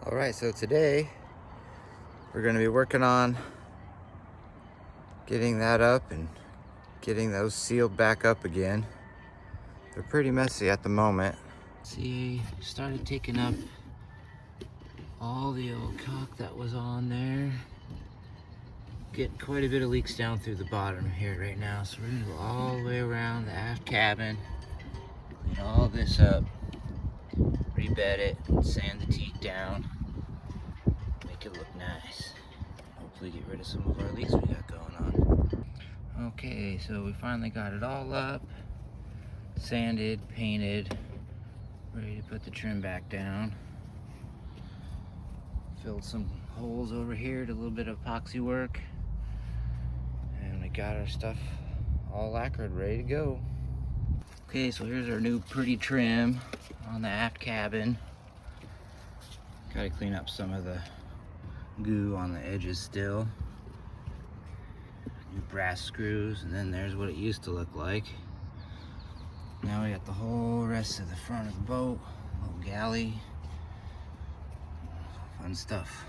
All right, so today we're going to be working on getting that up and getting those sealed back up again. They're pretty messy at the moment. See, started taking up all the old caulk that was on there. Getting quite a bit of leaks down through the bottom here right now. So we're gonna go all the way around the aft cabin, clean all this up, rebed it, sand the teak down, make it look nice. Hopefully get rid of some of our leaks we got going on. Okay, so we finally got it all up, sanded, painted, ready to put the trim back down. Filled some holes over here, did a little bit of epoxy work, and we got our stuff all lacquered, ready to go. Okay, so here's our new pretty trim on the aft cabin. Got to clean up some of the goo on the edges still. New brass screws, and then there's what it used to look like. Now we got the whole rest of the front of the boat, little galley. Fun stuff.